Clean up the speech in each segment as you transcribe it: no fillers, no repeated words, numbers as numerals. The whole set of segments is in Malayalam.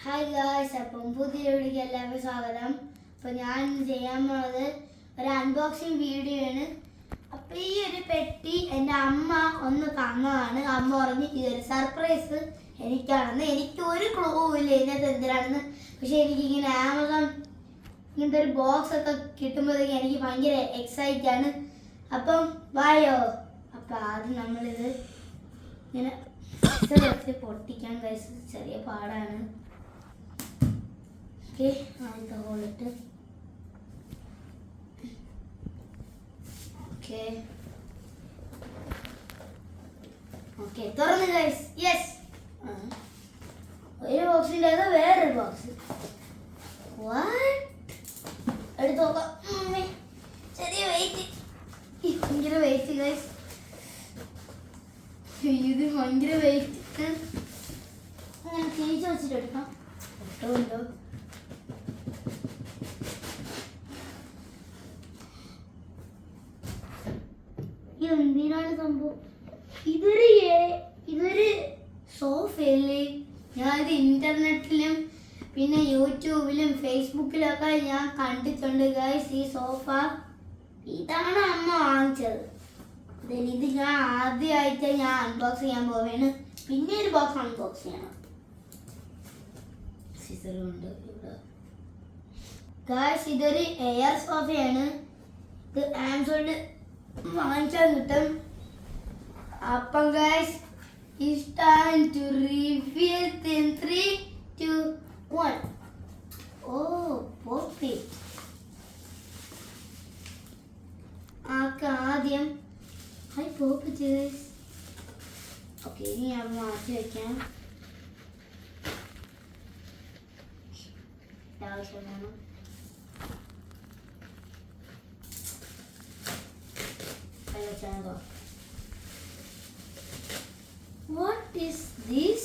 ഹായ് ഗായ്സ്, അപ്പം പുതിയ വീഡിയോയ്ക്ക് എല്ലാവർക്കും സ്വാഗതം. അപ്പോൾ ഞാൻ ചെയ്യാൻ പോണത് ഒരു അൺബോക്സിങ് വീഡിയോ ആണ്. അപ്പോൾ ഈ ഒരു പെട്ടി എൻ്റെ അമ്മ ഒന്ന് തന്നതാണ്. അമ്മ പറഞ്ഞ് ഇതൊരു സർപ്രൈസ് എനിക്കാണെന്ന്. എനിക്ക് ഒരു ക്ലൂ ഇല്ല ഇതിനകത്ത് എന്തിനാണെന്ന്. പക്ഷെ എനിക്കിങ്ങനെ ആമസോൺ ഇങ്ങനത്തെ ഒരു ബോക്സ് ഒക്കെ കിട്ടുമ്പോഴത്തേക്ക് എനിക്ക് ഭയങ്കര എക്സൈറ്റ് ആണ്. അപ്പം വായോ. അപ്പം ആദ്യം നമ്മളിത് ഇങ്ങനെ വെച്ച് പൊട്ടിക്കാൻ ഗൈസ് ചെറിയ പാടാണ്. ആദ്യത്തെ ഹോളിട്ട് ഓക്കെ തുറന്ന് ഗൈസ്. യെസ്, ഒരു ബോക്സിൻ്റെ അത് വേറൊരു ബോക്സ്. എടുത്ത് നോക്കാം. ചെറിയ വെയിറ്റ്, ഭയങ്കര വെയിറ്റ് ഗൈസ്. ഇത് ഭയങ്കര വെയിറ്റ്. അങ്ങനെ തിരിച്ച് വെച്ചിട്ട് എടുക്കാം. ഒട്ടുണ്ടോ? എന്തിനാണ് സംഭവം? ഇതൊരു സോഫയല്ലേ. ഞാനിത് ഇന്റർനെറ്റിലും പിന്നെ യൂട്യൂബിലും ഫേസ്ബുക്കിലൊക്കെ ഞാൻ കണ്ടിട്ടുണ്ട് ഗൈസ്. ഈ സോഫ ഇതാണ് അമ്മ വാങ്ങിച്ചത്. ഇത് ഞാൻ ആദ്യമായിട്ട് ഞാൻ അൺബോക്സ് ചെയ്യാൻ പോവുകയാണ്. പിന്നെ ഒരു ബോക്സ് അൺബോക്സ് ചെയ്യണം. സിസറുണ്ട് ഇവിടെ ഗൈസ്. ഇതൊരു എയർ സോഫയാണ്. ഇത് ആമസോണിൽ വാങ്ങിച്ചാൽ കിട്ടും. അപ്പം guys, it's time to reveal in 3, 2, 1. Oh, perfect. ആദ്യം പോപ്പിച്ച് ഗൈസ്. ഓക്കെ, ഇനി ഞാൻ മാറ്റി വയ്ക്കാം. ആവശ്യം വേണം. What is this?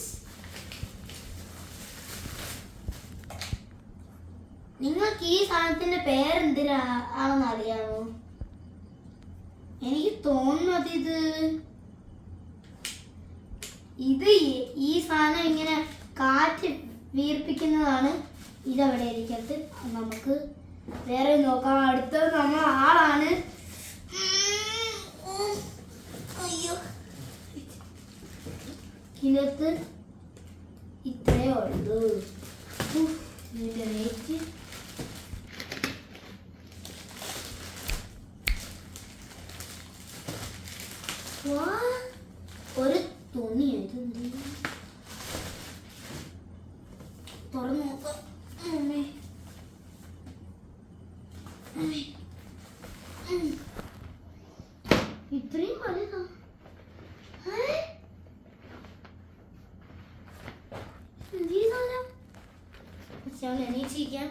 നിങ്ങൾക്ക് ഈ സാധനത്തിന്റെ പേരെന്തിനാണെന്ന് അറിയാമോ? എനിക്ക് തോന്നുന്നത് ഇത് ഈ സാധനം ഇങ്ങനെ കാറ്റ് വീർപ്പിക്കുന്നതാണ്. ഇതവിടെ ഇരിക്കത്ത്. നമുക്ക് വേറെ നോക്കാം. അടുത്തത് നമ്മൾ ആളാണ്. അയ്യോ, ഇതിനകത്ത് ഇത്രയേ ഉള്ളൂ. ഇതിൻ്റെ റേറ്റ് ഒരു തുണിയായിട്ട് തുറന്നു നോക്കാം. ഇത്രയും വലുതാ. എണീച്ചിരിക്കാം.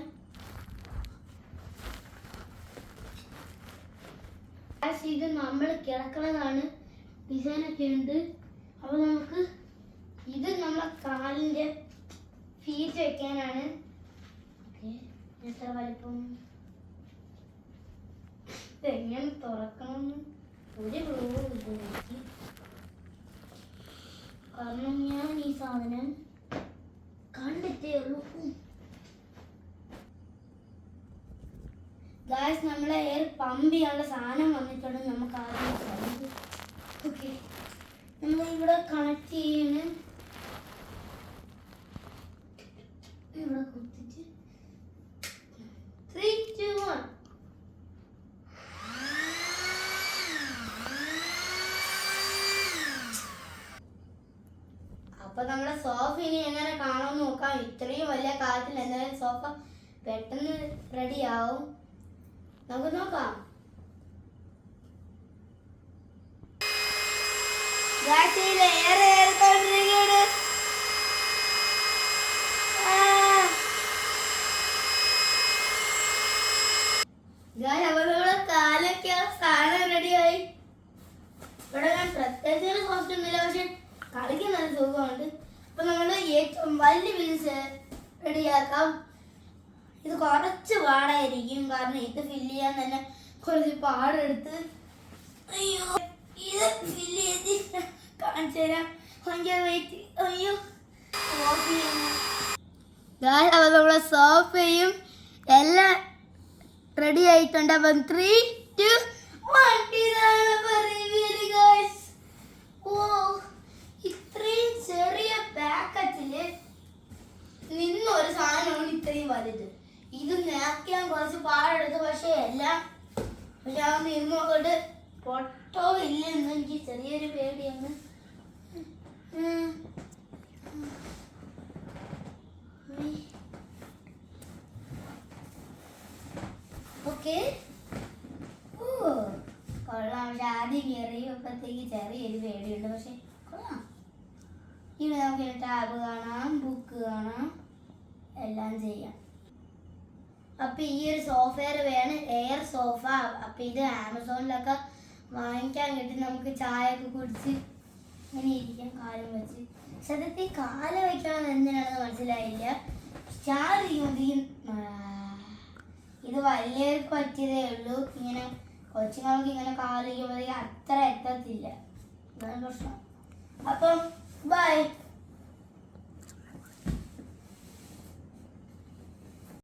ഇത് നമ്മൾ കിടക്കുന്നതാണ്. ഡിസൈനൊക്കെ ഉണ്ട്. അപ്പോൾ നമുക്ക് ഇത് നമ്മളെ കാലിൻ്റെ ഫീറ്റ് വെക്കാനാണ്. എത്ര വലിപ്പം, ഇതെങ്ങനെ തുറക്കണം ഒരു ക്ലൂ ഇല്ല എനിക്ക്. കാരണം ഞാൻ ഈ സാധനം കണ്ടിട്ടേ ഉള്ളൂ. ഗായ്സ്, നമ്മളെ എയർ പമ്പ് ചെയ്യാനുള്ള സാധനം വന്നിട്ടുണ്ട്. നമുക്ക് ആദ്യം ഓക്കെ, നമ്മൾ ഇവിടെ കണക്ട് ചെയ്യണ്. ഇവിടെ കുത്തിച്ച് 3, 2, 1. അപ്പൊ നമ്മളെ സോഫ ഇനി എങ്ങനെ കാണാൻ നോക്കാം. ഇത്രയും വലിയ കാറ്റിൽ എന്തായാലും സോഫ പെട്ടെന്ന് റെഡി ആവും. നമുക്ക് നോക്കാം. കാലൊക്കെ സാധനം റെഡിയായി. ഇവിടെ ഞാൻ പ്രത്യേകിച്ച് കോസ്റ്റൊന്നുമില്ല, പക്ഷെ കളിക്കാൻ നല്ല സുഖമുണ്ട്. അപ്പൊ നമ്മള് ഏറ്റവും വലിയ പീസ് റെഡിയാക്കാം. ഇത് കുറച്ച് പാടായിരിക്കും, കാരണം ഇത് ഫില്ല് ചെയ്യാൻ തന്നെ കുറച്ച് പാടെടുത്ത്. അയ്യോ, ഇത് ഫില്ല് ചെയ്ത് കാണിച്ചു തരാം. ഭയങ്കര വെയിറ്റ്. അയ്യോ, ഗായ്സ് അപ്പോൾ നമ്മളെ സോഫയും എല്ലാം റെഡി ആയിട്ടുണ്ട്. അപ്പം 3, 2, 1 ഇതാണ് റിവ്യൂ ഗായ്സ്. ഓ ഇത്രയും ചെറിയ പാക്കറ്റില് നിന്നൊരു സാധനമാണ് ഇത്രയും വലുത്. ഇത് നേക്കാൻ കുറച്ച് പാടെടുത്തു, പക്ഷെ എല്ലാം ഞാൻ നിന്നോട് പൊട്ടോ ഇല്ലെന്ന് എനിക്ക് ചെറിയൊരു പേടിയാണ്. ഓക്കെ ഓ കൊള്ളാം. പക്ഷെ ആദ്യം കയറിയപ്പോഴത്തേക്ക് ചെറിയൊരു പേടിയുണ്ട്, പക്ഷെ കൊള്ളാം. ഇവിടെ നമുക്ക് ടാബ് കാണാം, ബുക്ക് കാണാം, എല്ലാം ചെയ്യാം. അപ്പൊ ഈ ഒരു സോഫ്റ്റ്വെയർ വേണം, എയർ സോഫ. അപ്പൊ ഇത് ആമസോണിലൊക്കെ വാങ്ങിക്കാൻ കിട്ടി. നമുക്ക് ചായ ഒക്കെ കുടിച്ച് ഇങ്ങനെ ഇരിക്കാം കാലം വെച്ച്. സത്യത്തിൽ കാല വയ്ക്കണം എന്തിനാണെന്ന് മനസ്സിലായില്ല. ഇത് വലിയവർക്ക് പറ്റിയതേ ഉള്ളൂ. ഇങ്ങനെ കൊച്ചുങ്ങൾക്ക് ഇങ്ങനെ കാല് വയ്ക്കുമ്പോഴത്തേക്ക് അത്ര എത്തത്തില്ല, അതാണ് പ്രശ്നം. അപ്പം ബൈ.